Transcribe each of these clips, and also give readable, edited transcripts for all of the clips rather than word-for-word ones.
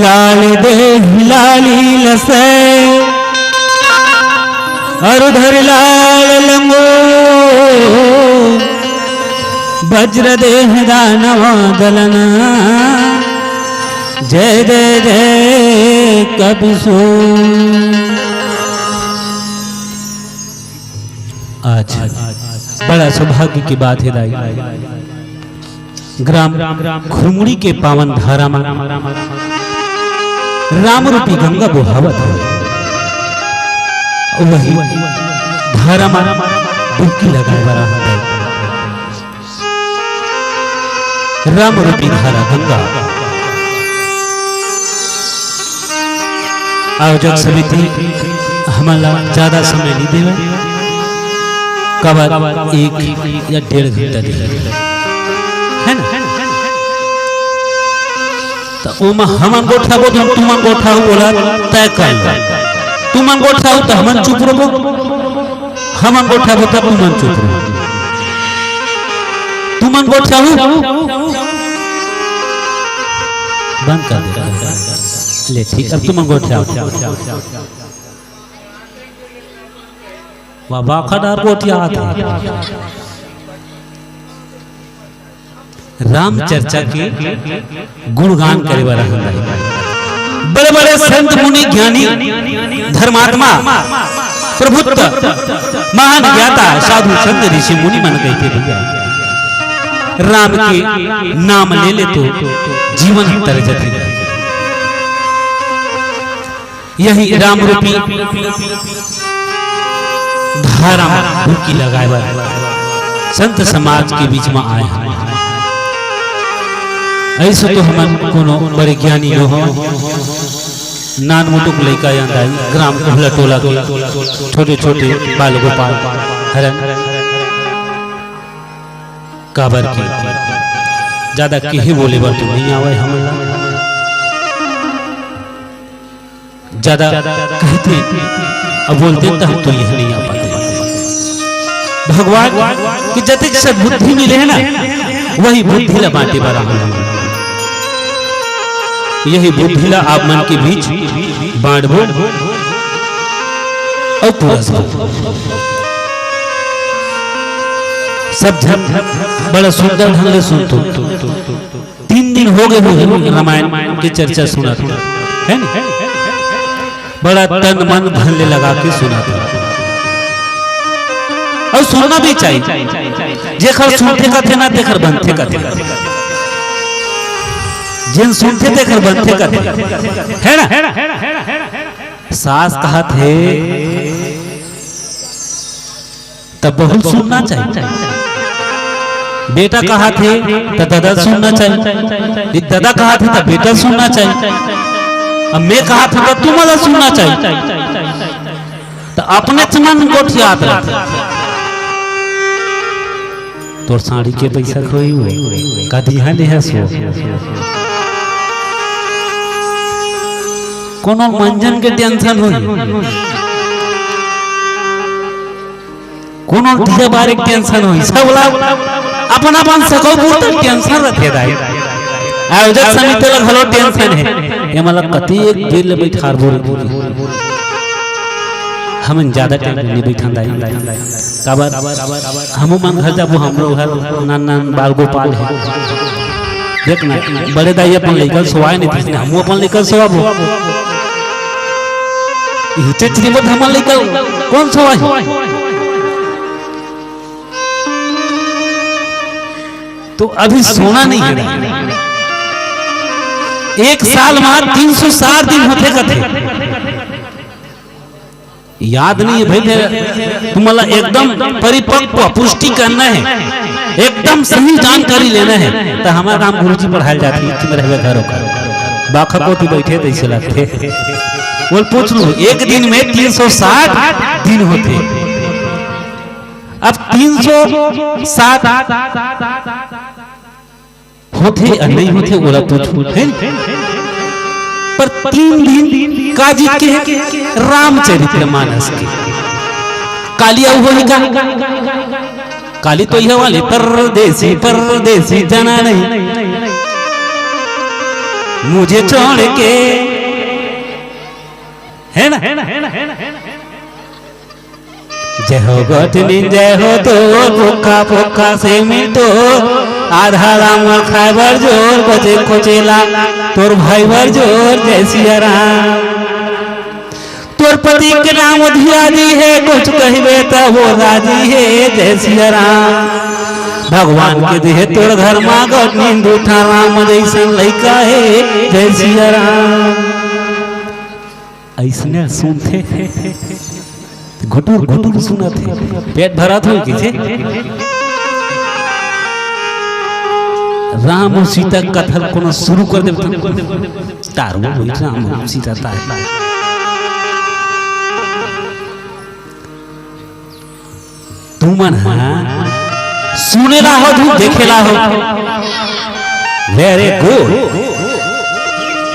लाल दे लाली लसे अरुधर लाल लंगो वज्र देह दानव दलना जय जय जय कभी सो। आज बड़ा सौभाग्य की बात है दाई, ग्राम खुरमुड़ी के पावन धारा में राम रूपी गंगा बहावत है। वही धारा में डुबकी लगाए वाला है राम रूपी धारा गंगा। आयोजक समिति हमारा ज्यादा समय नहीं देवे, कबर 1 या 1.5 घंटा दे है ना। तो ओमा हम अंगोठा बोल तुम अंगोठा हो बोला तय कर, तुम अंगोठा हो तो हम चुप रहो, हम अंगोठा बोता तुम चुप रहो, तुम अंगोठा हो बंद कर दे ले। ठीक, अब तुम अंगोठा वाह खदार गोटिया राम चर्चा के गुणगान करे वाला बड़े बड़े संत मुनि ज्ञानी धर्मात्मा प्रभुत्व महान ज्ञाता साधु संत ऋषि मुनि मन गए थे भैया, राम के नाम ले ले तो जीवन तर जाती। यही राम रूपी धारा में डुबकी लगाए संत समाज के बीच में आए हैं। ऐसे तो हम कोनो बड़े ज्ञानी हो नान मुटुक लड़का ग्राम कोहला टोला के छोटे छोटे बाल गोपाल हरन काबर की ज्यादा के बोले बार तो नहीं आवे, हम ज्यादा कहते अब बोलते तो हम तो यह नहीं आ पाते। भगवान की जतिक सद्बुद्धि मिले है ना, वही बुद्धि ला बांटे बड़ा, यही बुद्धि ला आप मन के बीच बांटबो और पूरा सब बड़ा सुंदर ढंग से सुनतो। 3 दिन हो गए रामायण की चर्चा सुना था है ना, बड़ा तन मन धन ले लगा के सुना था और सुनना भी चाहिए। जेखर सुनते का थे ना देकर बनते का थे, जिन सुनते देकर बनते का थे है ना। सास कहा थे तब बहुत सुनना चाहिए, बेटा कहा थे तो दादा सुनना चाहिए, दादा कहा थे तो बेटा सुनना चाहिए, अब मैं कहा था तो तुम्हारा सुनना चाहिए। तो अपने चमन गोठिया तोर साड़ी के पैसा खोई हुए कदी है नहीं है सो कोनो मंजन के टेंशन हो, कोनो दिया बारे टेंशन हो, सब अपना बन सको तो टेंशन रखे दाई। आयोजक समिति लग हलो टेंशन है ये मतलब कति एक दिल बैठार बोल हम ज्यादा टाइम नहीं बैठा दाई। काबर हम मन घर जाबो, हम लोग घर नान नान बाल गोपाल है देख ना, बड़े दाई अपन लेकर सोवाए नहीं थे, हम अपन लेकर सोवाबो हिचे श्रीमत हम लेकर कौन सोवाए। तो अभी सोना नहीं है, एक साल में 360 दिन होते कथे याद नहीं है भाई, तुम्हारा एकदम परिपक्व पुष्टि करना है, एकदम सही जानकारी लेना है। तो हमारा काम गुरुजी पढ़ाई जाती है घरों का बाखा कोटी बैठे तो इसे लगते बोल पूछ लो एक दिन में 360 दिन होते, अब 360 होते और नहीं होते बोला पूछ पर 3 दिन काजी के रामचरितमानस के कालिया वही का काली तो यह वाली परदेसी जाना नहीं मुझे छोड़ के है ना। जय हो गोटनी जय हो तो भूखा भूखा से मिटो आधा राम खाए बर जोर बचे खोचेला तोर भाई बर जोर जय सिया राम। द्रौपदी के नाम धियारी है, कुछ कहबे तो वो राजी है। जय सिया राम। भगवान के देह तोड़ घर मांगो, नींद उठा राम जैसन लड़का है। जय सिया राम। ऐसने सुनते घुटुर घुटुर सुनते, पेट भरा था किसे। राम और सीता कथल को शुरू कर दे तारो राम और सीता तार। तुमन सुनेला हो तू देखेला हो, वेरी गुड।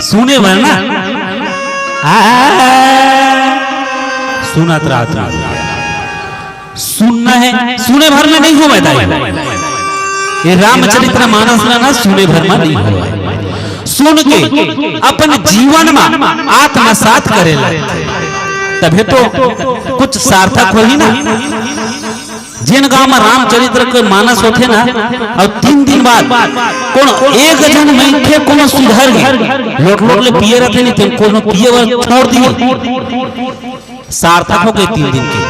सुने वरना सुनत रात सुनना है, सुने भर में नहीं हो मैदान। ये रामचरित्र मानस ना सुने भर में नहीं हो, सुन के अपन जीवन में आत्मसात करेला, तभी तो कुछ सार्थक हो ही ना। जिन गांव में रामचरित्र के मानस होते ना, और 3 दिन बाद कौन एक जन मैंने कोनो सुधर गए, लोट लोट ले पिए रहते नहीं थे, कोनो पिए वर छोड़ दिए, सार्थक हो गए 3 दिन के।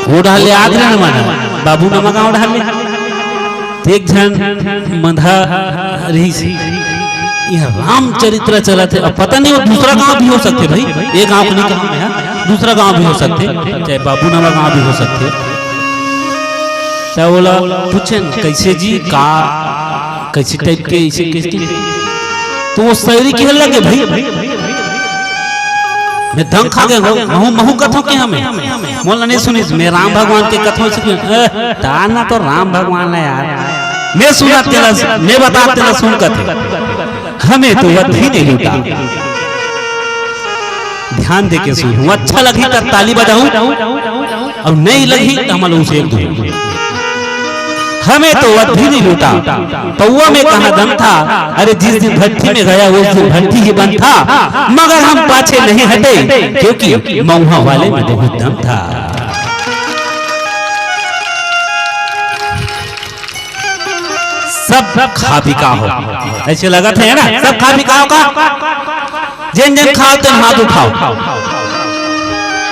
वो डाले आदि न माना बाबू नमा गाँव डाले एक जन मंधा रही सी, यह रामचरित्र चला थे। अब पता नहीं वो दूसरा गांव भी हो सकते भाई, ये गांव नहीं कहा मैं, दूसरा गांव भी हो सकते, चाहे बाबू नामा गांव भी हो सकते। चाहे बोला पूछे कैसे जी का कैसे टाइप के ऐसे कैसे, तो वो शायरी कहने लगे भाई मैं दंग खा गया महू महू कथों के हमें मोला नहीं सुनी। मैं राम भगवान के कथों से ताना तो राम भगवान है यार, मैं सुना तेरा, मैं बता तेरा सुन कथे हमें तो वह भी नहीं लूटा। ध्यान दे के सुन, अच्छा लगी तो ताली बजाऊं, और नहीं लगी तो हम लोग उसे एक दूं। हमें तो वह भी नहीं लूटा, पौवा में कहा दम था। अरे जिस दिन भट्टी में गया उस दिन भट्टी ही बंद था, मगर हम पाछे नहीं हटे, क्योंकि मऊहा वाले में बहुत दम था। सब खा पी का हो, ऐसे लगा था ना, सब खा पी का होगा। जिन जिन खाओ तो हाथ उठाओ,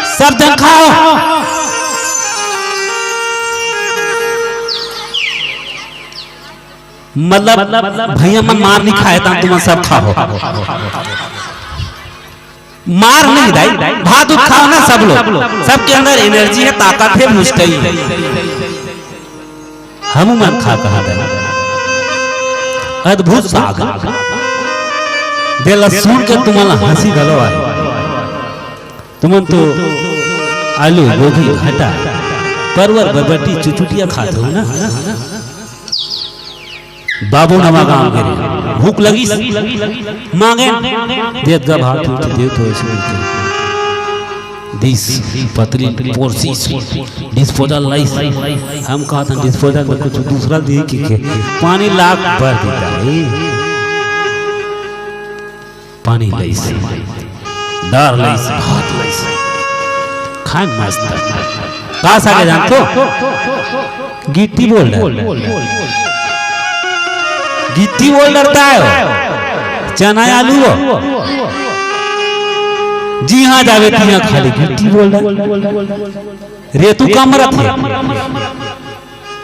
सब जन खाओ। मतलब भैया मन मार नहीं खाए था, तुम सब खाओ। मार नहीं दाई, भात खाओ ना सब लोग, सबके अंदर एनर्जी है, ताकत है, मुस्तैद है। हम मन खा कहा था अद्भुत साग दिल सुन के तुम्हारा हंसी गलो आए। तुम तो आलू गोभी घटा परवर बरबटी चुचुटिया खाते हो ना। बाबू नमा गाँव गिरे, भूख लगी मांगे दे दब हाथ दे तो ऐसे दिस पतली पोरसी डिस्पोजल लाइस। हम कहा था डिस्पोजल में कुछ दूसरा दिए कि पानी लाख भर देता है, पानी लाइस दार लाइस भात लाइस खाए मस्त। कहा सागे जान तो गिट्टी बोल गिट्टी बोल डरता है, चना आलू हो जी हाँ जावे तिया खाली गिट्टी बोल रहा। रेतु कम रखे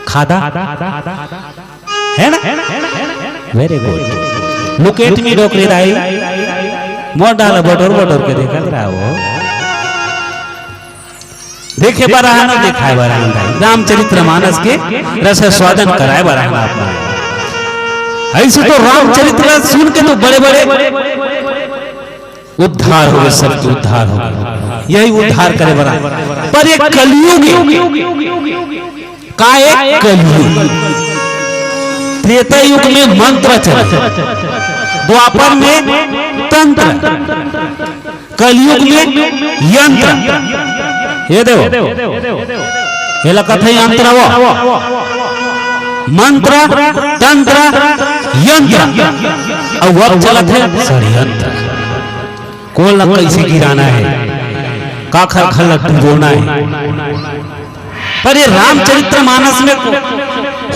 खादा है ना, वेरी गुड। लुकेट में डोकरे दाई मोट डाला बटोर बटोर के देखा रहा वो देखे बराहा ना दिखाए बराहा। रामचरित्र मानस के रस स्वादन कराए बराहा अपना। ऐसे तो रामचरित्र सुन के तो बड़े बड़े उद्धार हो गए, सबके उद्धार हो गए, यही उद्धार करे बरा। पर एक कलयुग का एक कलयुग, त्रेता युग में मंत्र चले, द्वापर में तंत्र, कलयुग में यंत्र। ये देखो ये कथा यंत्र वो मंत्र तंत्र यंत्र, और वक्त चलत है षड्यंत्र। कोल कैसे गिराना है, का खर खलक डुबोना है। पर ये रामचरित्र मानस में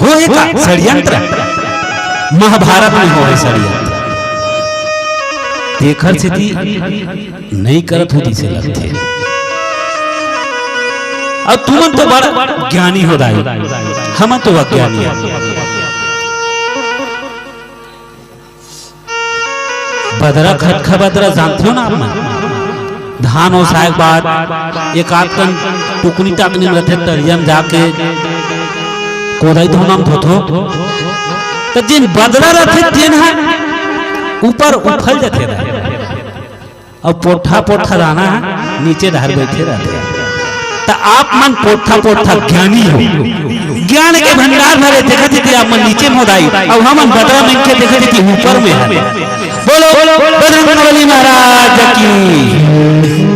होएगा षड्यंत्र, महाभारत में होए षड्यंत्र। देखर से थी नहीं करत होती से लगते। अब तुमन तो बड़ा ज्ञानी हो दाई, हम तो अज्ञानी है। बदरा खटखा बदरा जानते हो ना आप? धान और साग बाद एक आध कन टुकनी टाकनी में रहते तरियम जाके कोदाई तो नाम धोतो तो जिन बदरा रहते दिन है ऊपर उफल जाते रहे और पोठा पोठा दाना नीचे ढार बैठे रहते हैं। तो आप मन पोठा पोठा ज्ञानी हो, ज्ञान के भंडार भरे देखते थे आप मन नीचे मोदाई और हम बदरा में के देखते थे ऊपर में है। बोलो बजरंगबली महाराज की।